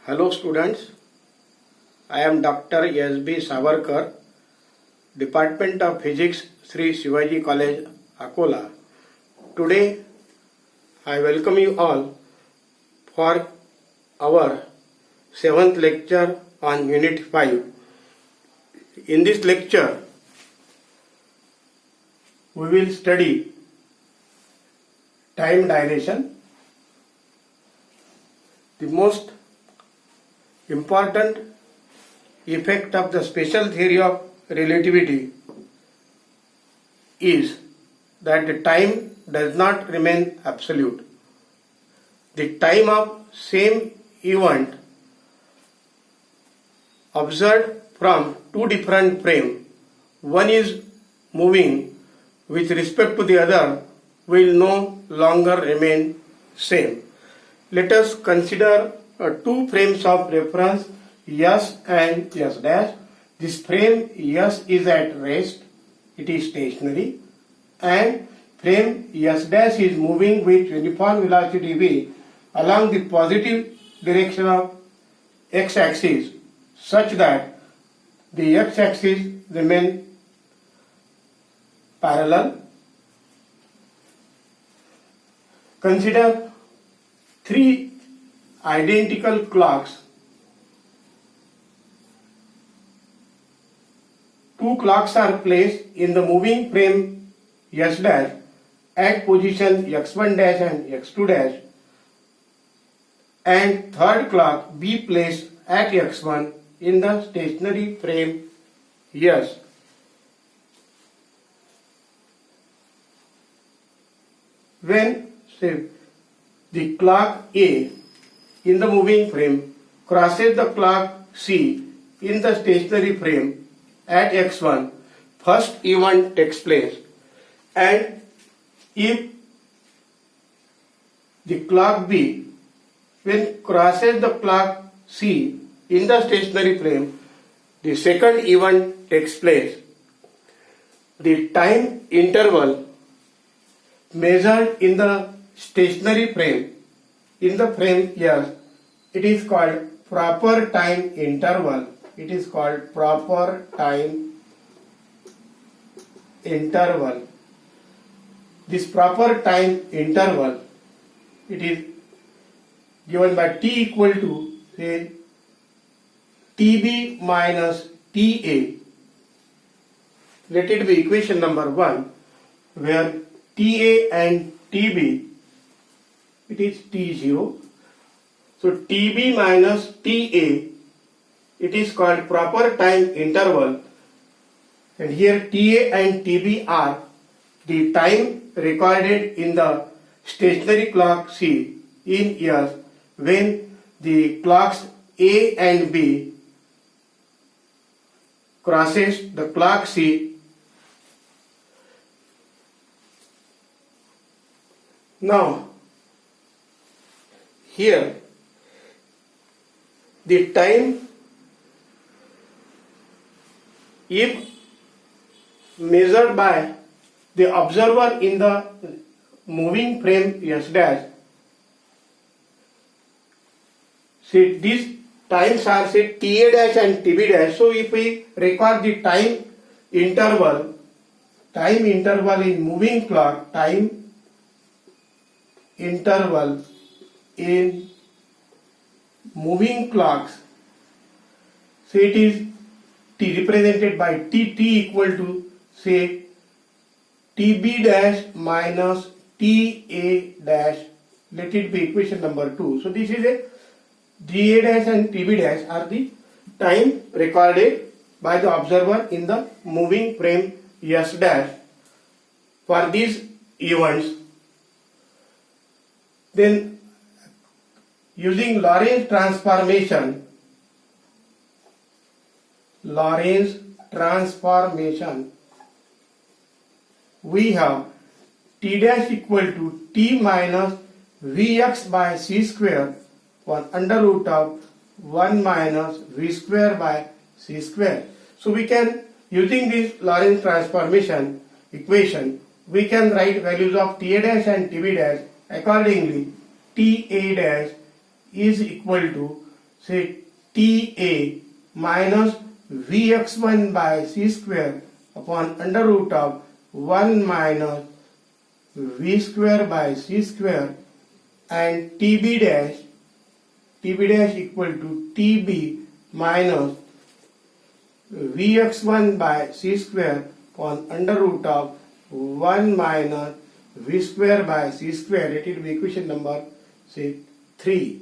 Hello students, I am Dr. S.B. Savarkar, Department of Physics, Sri Shivaji College, Akola. Today, I welcome you all for our 7th lecture on Unit 5. In this lecture, we will study time dilation. The most important effect of the special theory of relativity is that the time does not remain absolute. The time of same event observed from two different frames, one is moving with respect to the other, will no longer remain same. Let us consider two frames of reference S and S dash. This frame S is at rest, it is stationary, and frame S dash is moving with uniform velocity v along the positive direction of x axis such that the x axis remain parallel. Consider three identical clocks. Two clocks are placed in the moving frame S dash at position x1 dash and x2 dash, and third clock be placed at x1 in the stationary frame S. When say the clock A in the moving frame crosses the clock C in the stationary frame at x1, first event takes place, and if the clock B when crosses the clock C in the stationary frame, the second event takes place. The time interval measured in the stationary frame, in the frame S, it is called proper time interval. It is called proper time interval. This proper time interval, it is given by t equal to say TB minus TA. Let it be equation number 1, where TA and TB, it is T0. So TB minus TA, it is called proper time interval, and here TA and TB are the time recorded in the stationary clock C in S when the clocks A and B crosses the clock C. Now, here the time, if measured by the observer in the moving frame S dash, see these times are say TA dash and TB dash. So if we record the time interval in moving clock, time interval in moving clocks, so it is T represented by T equal to say TB dash minus TA dash. Let it be equation number 2. So this is a TA dash and TB dash are the time recorded by the observer in the moving frame S dash for these events. Then using Lorentz transformation, we have T dash equal to T minus Vx by C square for under root of 1 minus V square by C square. So we can, using this Lorentz transformation equation, we can write values of TA dash and TB dash accordingly. TA dash is equal to say TA minus Vx1 by c square upon under root of 1 minus V square by c square, and TB dash equal to TB minus Vx1 by c square upon under root of 1 minus V square by c square. It will be equation number say 3.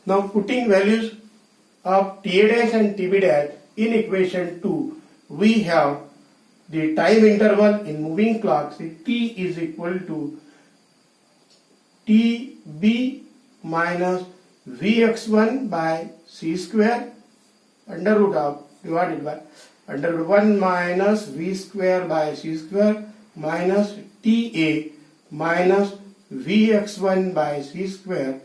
Now putting values of TA dash and TB dash in equation 2, we have the time interval in moving clock, say T is equal to TB minus Vx1 by c square under root of divided by under 1 minus V square by c square minus TA minus Vx1 by c square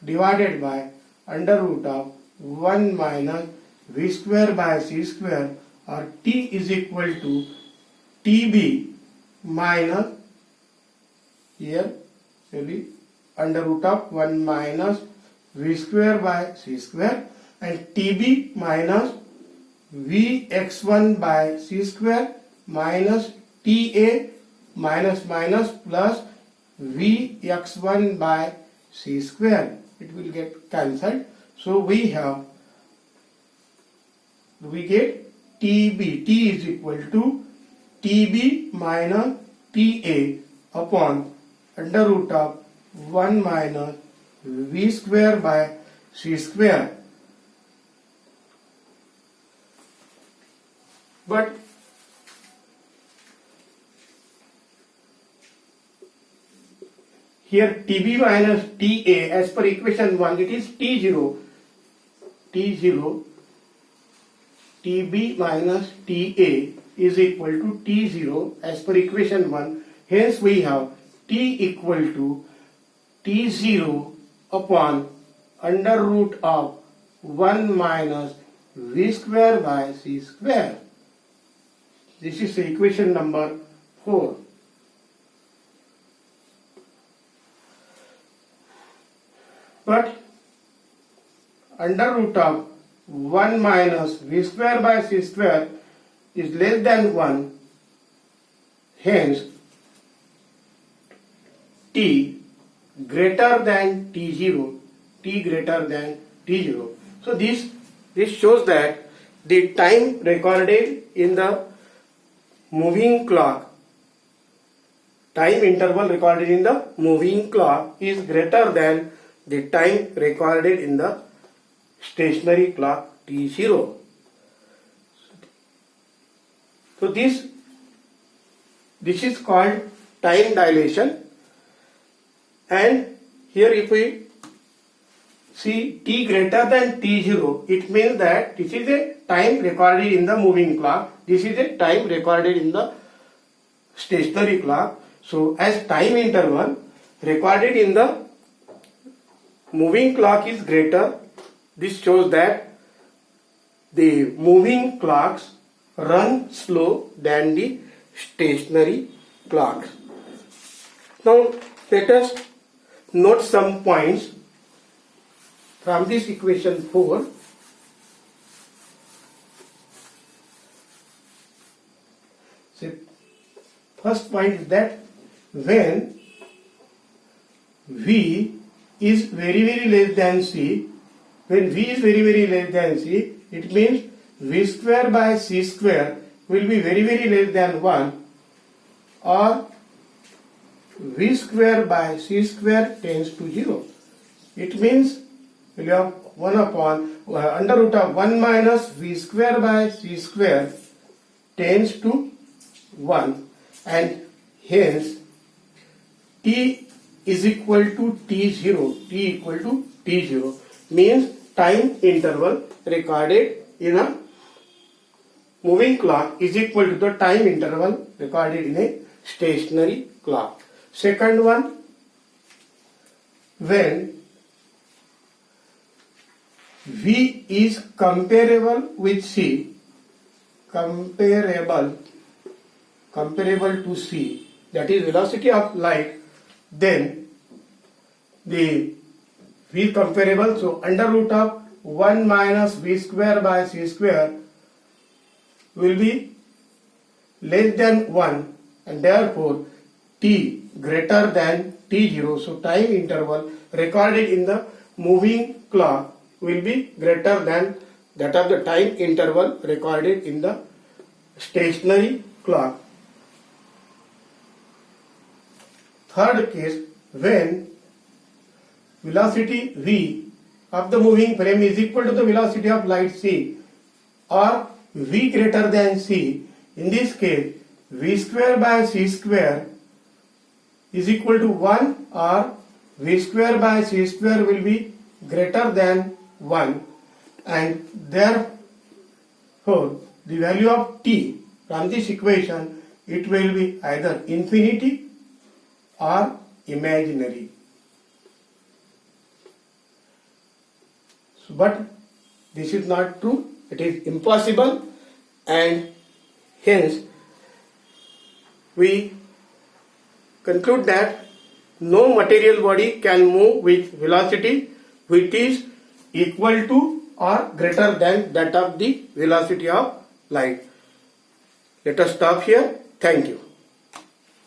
divided by under root of 1 minus V square by c square, or T is equal to TB minus here maybe under root of 1 minus V square by c square, and TB minus Vx1 by c square minus TA minus minus plus Vx1 by c square. It will get cancelled. So we get TB. T is equal to TB minus TA upon under root of 1 minus V square by c square. But here TB minus TA, as per equation 1, it is T0. TB minus TA is equal to T0 as per equation 1. Hence we have T equal to T0 upon under root of 1 minus V square by c square. This is the equation number 4. But under root of 1 minus V square by c square is less than 1. Hence, T greater than T0. T greater than T0. So this shows that the time recorded in the moving clock, time interval recorded in the moving clock is greater than the time recorded in the stationary clock T0. So this is called time dilation, and here if we see T greater than T0, it means that this is a time recorded in the moving clock, this is a time recorded in the stationary clock. So as time interval recorded in the moving clock is greater, this shows that the moving clocks run slow than the stationary clocks. Now let us note some points from this equation 4. So first point is that when V is very less than C, when V is very less than C, it means V square by C square will be very less than 1, or V square by C square tends to 0. It means we have 1 upon under root of 1 minus V square by C square tends to 1, and hence T is equal to T0. T equal to T0 means time interval recorded in a moving clock is equal to the time interval recorded in a stationary clock. Second one, when V is comparable with C, comparable to C, that is velocity of light, then the v comparable, so under root of 1 minus v square by c square will be less than 1, and therefore t greater than t0. So time interval recorded in the moving clock will be greater than that of the time interval recorded in the stationary clock. Third case, when velocity v of the moving frame is equal to the velocity of light c, or v greater than c, in this case v square by c square is equal to 1, or v square by c square will be greater than 1, and therefore the value of t from this equation, it will be either infinity or imaginary. But this is not true, it is impossible, and hence we conclude that no material body can move with velocity which is equal to or greater than that of the velocity of light. Let us stop here. Thank you.